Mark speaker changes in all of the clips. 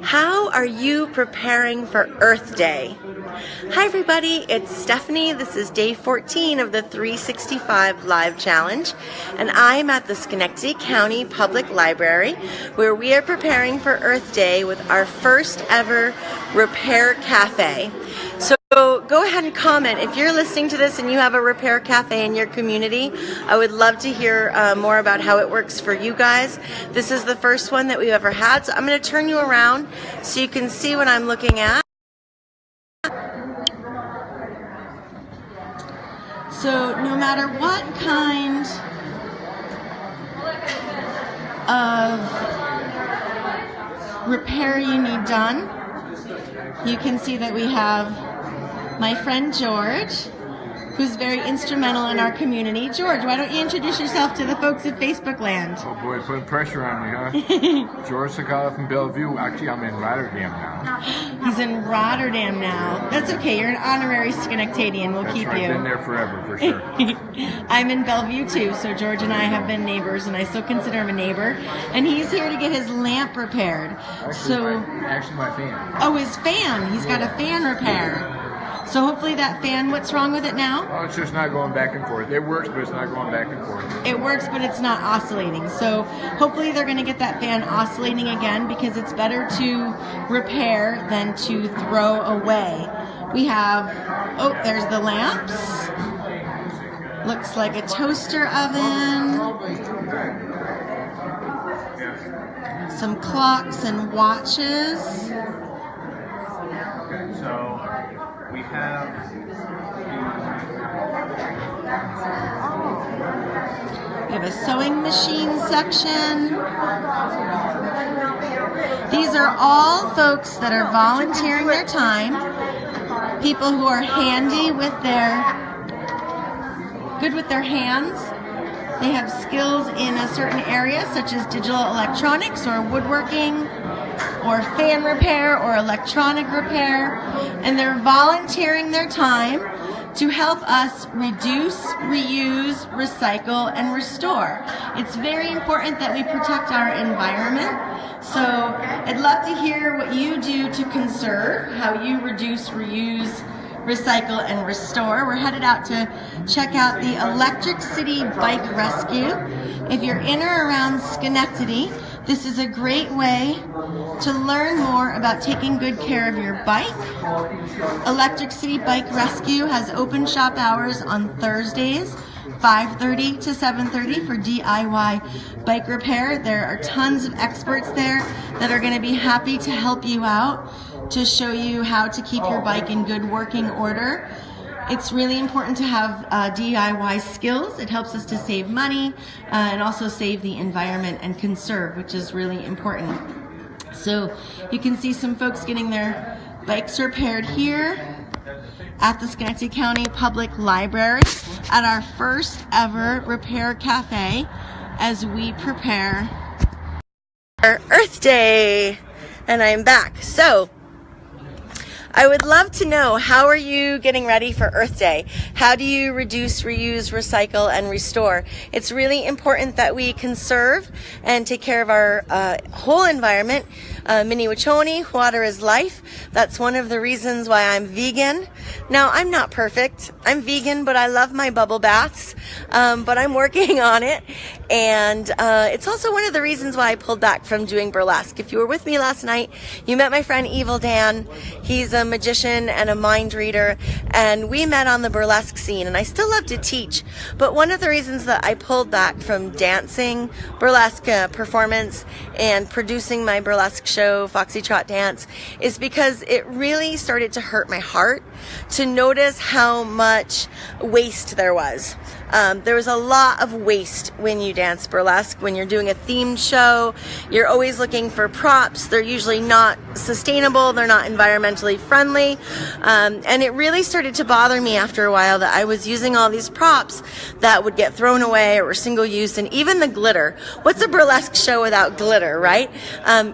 Speaker 1: How are you preparing for Earth Day? Hi everybody, it's Stephanie. This is day 14 of the 365 Live Challenge, and I'm at the Schenectady County Public Library where we are preparing for Earth Day with our first ever Repair Cafe. So go ahead and comment. If you're listening to this and you have a Repair Cafe in your community, I would love to hear more about how it works for you guys. This is the first one that we've ever had, so I'm going to turn you around so you can see what I'm looking at. So no matter what kind of repair you need done, you can see that we have my friend George, who's very instrumental in our community. George, why don't you introduce yourself to the folks at Facebook land?
Speaker 2: Oh boy, putting pressure on me, huh? George Sakala from Bellevue. Actually, I'm in Rotterdam now.
Speaker 1: He's in Rotterdam now. That's okay, you're an honorary Schenectadian. We'll keep
Speaker 2: right.
Speaker 1: you.
Speaker 2: I've been there forever, for sure.
Speaker 1: I'm in Bellevue too, so George and I have been neighbors, and I still consider him a neighbor. And he's here to get his lamp repaired.
Speaker 2: Actually, my fan.
Speaker 1: Oh, his fan. He's got a fan repair. So hopefully that fan, what's wrong with it now?
Speaker 2: Oh, it's just not going back and forth. It works, but it's not going back and forth.
Speaker 1: It works, but it's not oscillating. So hopefully they're going to get that fan oscillating again, because it's better to repair than to throw away. We have, oh, there's the lamps. Looks like a toaster oven. Some clocks and watches.
Speaker 2: So we have
Speaker 1: a sewing machine section. These are all folks that are volunteering their time, people who are handy with good with their hands. They have skills in a certain area, such as digital electronics or woodworking, or fan repair or electronic repair, and they're volunteering their time to help us reduce, reuse, recycle, and restore. It's very important that we protect our environment, so I'd love to hear what you do to conserve, how you reduce, reuse, recycle, and restore. We're headed out to check out the Electric City Bike Rescue. If you're in or around Schenectady, this is a great way to learn more about taking good care of your bike. Electric City Bike Rescue has open shop hours on Thursdays, 5:30 to 7:30 for DIY bike repair. There are tons of experts there that are going to be happy to help you out, to show you how to keep your bike in good working order. It's really important to have DIY skills. It helps us to save money and also save the environment and conserve, which is really important. So you can see some folks getting their bikes repaired here at the Schenectady County Public Library at our first ever Repair Cafe as we prepare our Earth Day. And I'm back. So I would love to know, how are you getting ready for Earth Day? How do you reduce, reuse, recycle, and restore? It's really important that we conserve and take care of our whole environment. Mini-Wachoni, water is life. That's one of the reasons why I'm vegan. Now, I'm not perfect. I'm vegan, but I love my bubble baths. But I'm working on it. And it's also one of the reasons why I pulled back from doing burlesque. If you were with me last night, you met my friend Evil Dan. He's a magician and a mind reader, and we met on the burlesque scene, and I still love to teach. But one of the reasons that I pulled back from dancing, burlesque performance, and producing my burlesque show, Foxytrot Dance, is because it really started to hurt my heart to notice how much waste there was. There was a lot of waste when you dance burlesque. When you're doing a themed show, you're always looking for props. They're usually not sustainable. They're not environmentally friendly. And it really started to bother me after a while that I was using all these props that would get thrown away or were single use, and even the glitter. What's a burlesque show without glitter, right?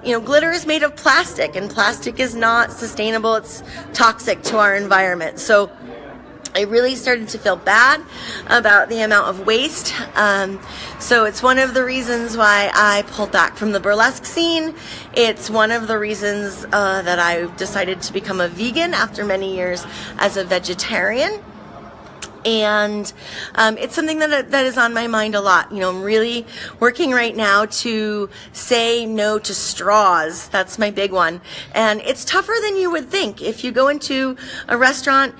Speaker 1: Glitter is made of plastic, and plastic is not sustainable. It's toxic to our environment. So I really started to feel bad about the amount of waste. So it's one of the reasons why I pulled back from the burlesque scene. It's one of the reasons that I decided to become a vegan after many years as a vegetarian. And it's something that is on my mind a lot. You know, I'm really working right now to say no to straws. That's my big one. And it's tougher than you would think. If you go into a restaurant,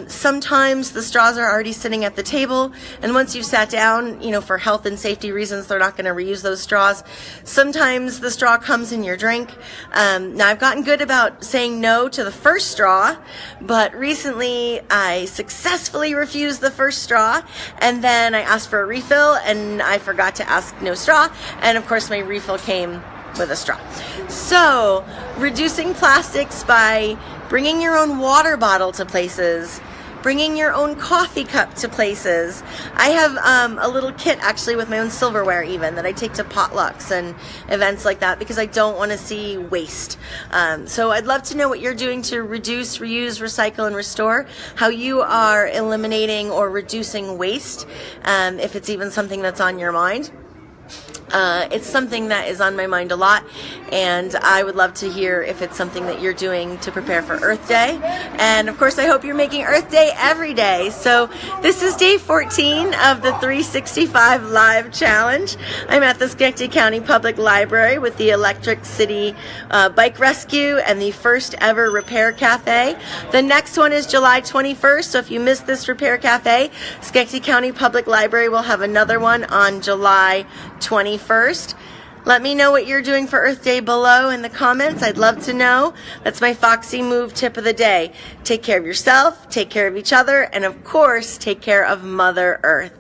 Speaker 1: sometimes the straws are already sitting at the table. And once you've sat down, you know, for health and safety reasons, they're not going to reuse those straws. Sometimes the straw comes in your drink. Now, I've gotten good about saying no to the first straw, but recently I successfully refused the first straw, and then I asked for a refill and I forgot to ask no straw, and of course my refill came with a straw. So reducing plastics by bringing your own water bottle to places, bringing your own coffee cup to places. I have a little kit actually with my own silverware even that I take to potlucks and events like that because I don't want to see waste. So I'd love to know what you're doing to reduce, reuse, recycle, and restore, how you are eliminating or reducing waste, if it's even something that's on your mind. It's something that is on my mind a lot, and I would love to hear if it's something that you're doing to prepare for Earth Day. And of course, I hope you're making Earth Day every day. So this is day 14 of the 365 Live Challenge. I'm at the Schenectady County Public Library with the Electric City Bike Rescue and the first ever Repair Cafe. The next one is July 21st, so if you missed this Repair Cafe, Schenectady County Public Library will have another one on July 21st. Let me know what you're doing for Earth Day below in the comments. I'd love to know. That's my Foxy Move tip of the day. Take care of yourself, take care of each other, and of course, take care of Mother Earth.